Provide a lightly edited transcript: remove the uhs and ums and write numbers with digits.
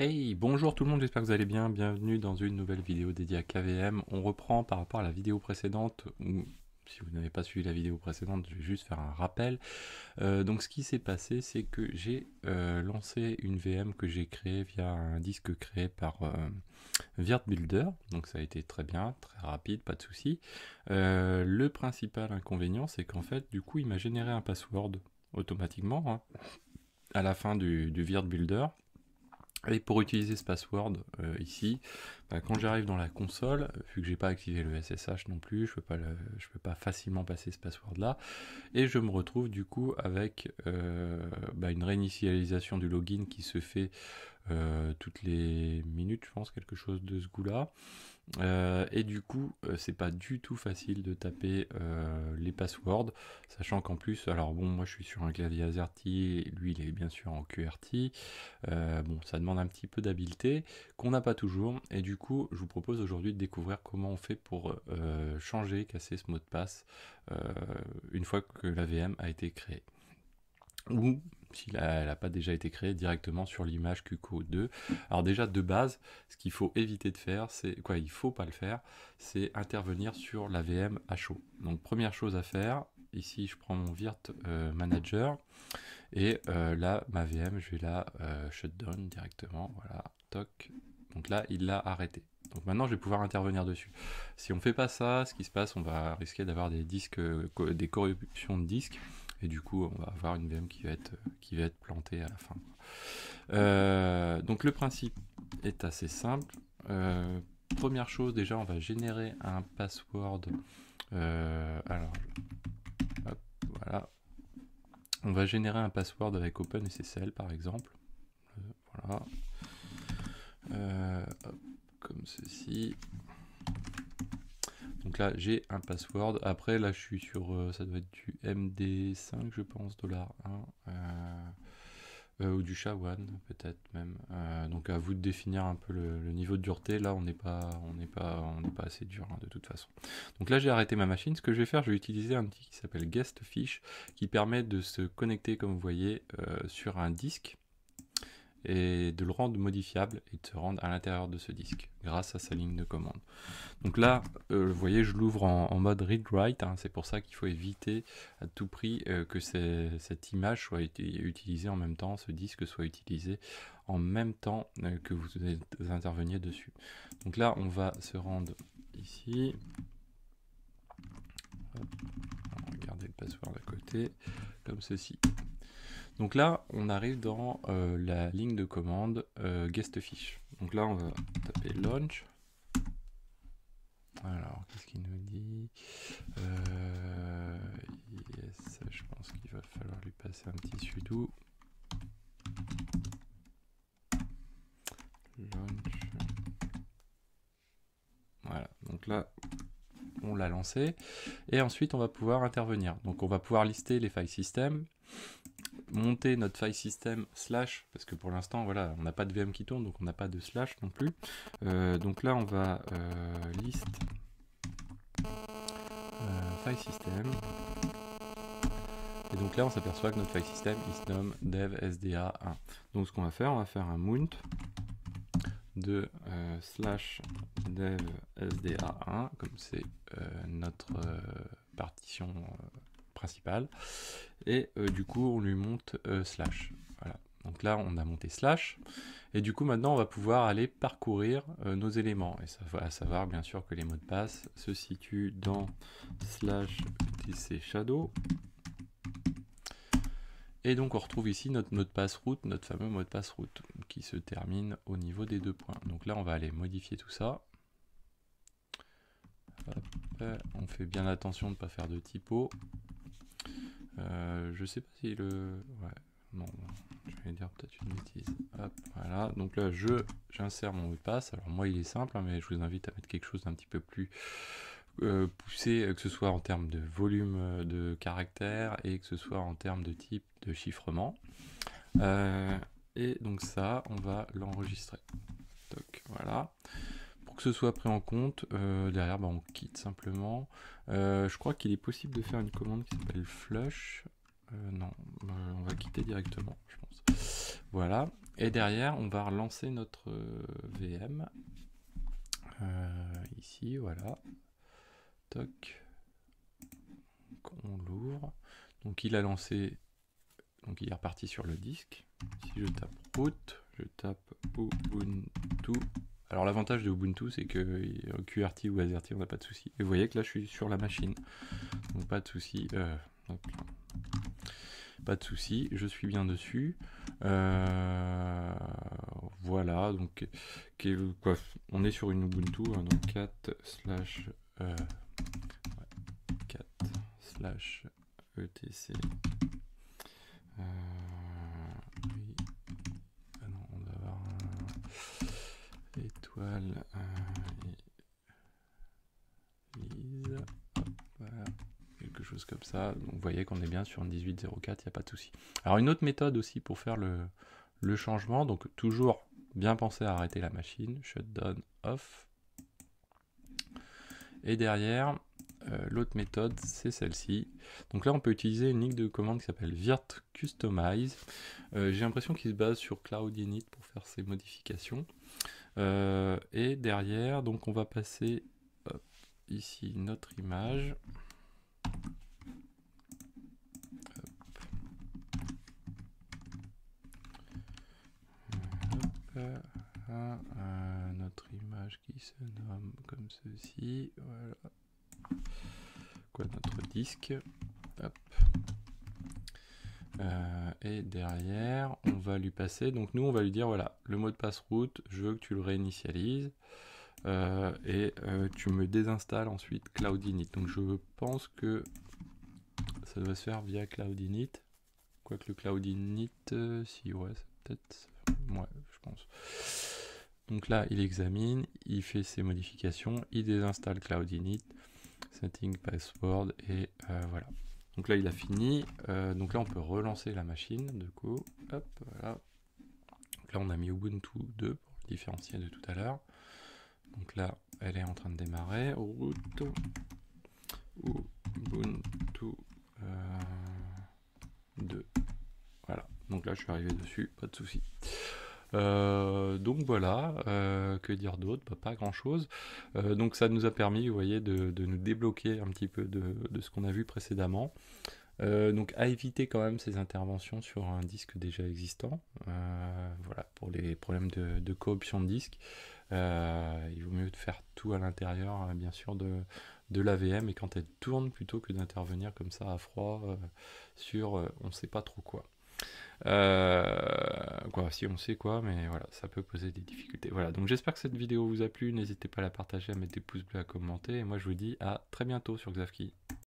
Hey, bonjour tout le monde, j'espère que vous allez bien. Bienvenue dans une nouvelle vidéo dédiée à KVM. On reprend par rapport à la vidéo précédente, ou si vous n'avez pas suivi la vidéo précédente, je vais juste faire un rappel. Donc ce qui s'est passé, c'est que j'ai lancé une VM que j'ai créée via un disque créé par VirtBuilder. Donc ça a été très bien, très rapide, pas de souci. Le principal inconvénient, c'est qu'en fait, du coup, il m'a généré un password automatiquement hein, à la fin du VirtBuilder. Et pour utiliser ce password ici, quand j'arrive dans la console, vu que j'ai pas activé le SSH non plus, je peux pas facilement passer ce password là, et je me retrouve du coup avec une réinitialisation du login qui se fait toutes les minutes, je pense, quelque chose de ce goût-là. Et du coup, c'est pas du tout facile de taper les passwords, sachant qu'en plus, alors bon, moi je suis sur un clavier AZERTY, lui il est bien sûr en QWERTY, bon, ça demande un petit peu d'habileté, qu'on n'a pas toujours, et du coup, je vous propose aujourd'hui de découvrir comment on fait pour changer, casser ce mot de passe une fois que la VM a été créée. Ou si elle n'a pas déjà été créée directement sur l'image QCO2. Alors déjà de base, ce qu'il faut éviter de faire, c'est quoi, il faut pas le faire, c'est intervenir sur la VM à chaud. Donc première chose à faire, ici je prends mon Virt Manager et là ma VM je vais la shutdown directement, voilà, toc. Donc là il l'a arrêté. Donc maintenant je vais pouvoir intervenir dessus. Si on fait pas ça, ce qui se passe, on va risquer d'avoir des disques, des corruptions de disques. Et du coup, on va avoir une VM qui va être plantée à la fin. Donc le principe est assez simple. Première chose, déjà, on va générer un password. Alors, hop, voilà. On va générer un password avec OpenSSL, par exemple. Voilà. Hop, comme ceci. Donc là, j'ai un password. Après, là, je suis sur, ça doit être du MD5, je pense, $1. Ou du SHA-1, peut-être même. Donc à vous de définir un peu le niveau de dureté. Là, on n'est pas assez dur hein, de toute façon. Donc là, j'ai arrêté ma machine. Ce que je vais faire, je vais utiliser un outil qui s'appelle GuestFish, qui permet de se connecter, comme vous voyez, sur un disque et de le rendre modifiable et de se rendre à l'intérieur de ce disque grâce à sa ligne de commande. Donc là, vous voyez, je l'ouvre en mode read-write, hein, c'est pour ça qu'il faut éviter à tout prix que cette image soit utilisée en même temps, ce disque soit utilisé en même temps que vous interveniez dessus. Donc là, on va se rendre ici. Hop, on va regarder le password à côté, comme ceci. Donc là, on arrive dans la ligne de commande GuestFish. Donc là, on va taper Launch. Alors, qu'est-ce qu'il nous dit yes, je pense qu'il va falloir lui passer un petit sudo. Launch. Voilà, donc là, on l'a lancé. Et ensuite, on va pouvoir intervenir. Donc, on va pouvoir lister les file system, monter notre file system slash, parce que pour l'instant, voilà, on n'a pas de VM qui tourne, donc on n'a pas de slash non plus. Donc là, on va list file system. Et donc là, on s'aperçoit que notre file system il se nomme dev sda1. Donc ce qu'on va faire, on va faire un mount de slash dev sda1, comme c'est notre partition principale. Et du coup, on lui monte slash. Voilà. Donc là, on a monté slash. Et du coup, maintenant, on va pouvoir aller parcourir nos éléments. Et ça va à savoir, bien sûr, que les mots de passe se situent dans slash tc shadow. Et donc on retrouve ici notre mot de passe route, notre fameux mot de passe route, qui se termine au niveau des 2 points. Donc là on va aller modifier tout ça. Hop, on fait bien attention de ne pas faire de typo. Je sais pas si le... Ouais, non, je vais dire peut-être une bêtise. Hop, voilà, donc là j'insère mon mot de passe. Alors moi il est simple, hein, mais je vous invite à mettre quelque chose d'un petit peu plus poussé, que ce soit en termes de volume de caractères et que ce soit en termes de type de chiffrement. Et donc ça, on va l'enregistrer. Donc voilà. Pour que ce soit pris en compte, derrière, on quitte simplement. Je crois qu'il est possible de faire une commande qui s'appelle flush. Non, on va quitter directement, je pense. Voilà. Et derrière, on va relancer notre VM. Ici, voilà. Toc. Donc, on l'ouvre. Donc il a lancé, donc il est reparti sur le disque. Si je tape root, je tape Ubuntu. Alors l'avantage de Ubuntu, c'est que QRT ou AZERTY, on n'a pas de souci. Et vous voyez que là, je suis sur la machine. Donc pas de souci. Pas de souci, je suis bien dessus. Voilà, donc quoi, on est sur une Ubuntu, hein, donc 4 slash 4 slash etc. Oui. Ah non, on va avoir un étoile lise. Voilà. Quelque chose comme ça. Donc vous voyez qu'on est bien sur une 1804, il n'y a pas de souci. Alors une autre méthode aussi pour faire le changement, donc toujours bien penser à arrêter la machine, shutdown off. Et derrière, l'autre méthode, c'est celle-ci. Donc là, on peut utiliser une ligne de commande qui s'appelle virt customize. J'ai l'impression qu'il se base sur Cloud Init pour faire ces modifications. Et derrière, donc on va passer ici notre image. Notre image qui se nomme comme ceci. Voilà. Quoi, notre disque. Hop. Et derrière, on va lui passer. Donc nous, on va lui dire voilà, le mot de passe route, je veux que tu le réinitialises. Et tu me désinstalles ensuite Cloud Init. Donc je pense que ça doit se faire via Cloud Init. Quoique le Cloud Init, si ouais, c'est peut-être. Ouais, je pense. Donc là, il examine, il fait ses modifications, il désinstalle Cloud Init, setting password, et voilà. Donc là, il a fini. Donc là, on peut relancer la machine, du coup. Hop, voilà. Donc là, on a mis Ubuntu 2 pour le différencier de tout à l'heure. Donc là, elle est en train de démarrer. Root Ubuntu 2. Voilà. Donc là, je suis arrivé dessus, pas de souci. Donc voilà, que dire d'autre, bah, pas grand chose. Donc ça nous a permis, vous voyez, de nous débloquer un petit peu de ce qu'on a vu précédemment. Donc à éviter quand même ces interventions sur un disque déjà existant. Voilà, pour les problèmes de cooption de disque. Il vaut mieux de faire tout à l'intérieur, bien sûr, de la VM, et quand elle tourne, plutôt que d'intervenir comme ça à froid sur on ne sait pas trop quoi. Quoi, si on sait quoi, mais voilà, ça peut poser des difficultés. Voilà, donc j'espère que cette vidéo vous a plu, n'hésitez pas à la partager, à mettre des pouces bleus, à commenter, et moi je vous dis à très bientôt sur Xavki.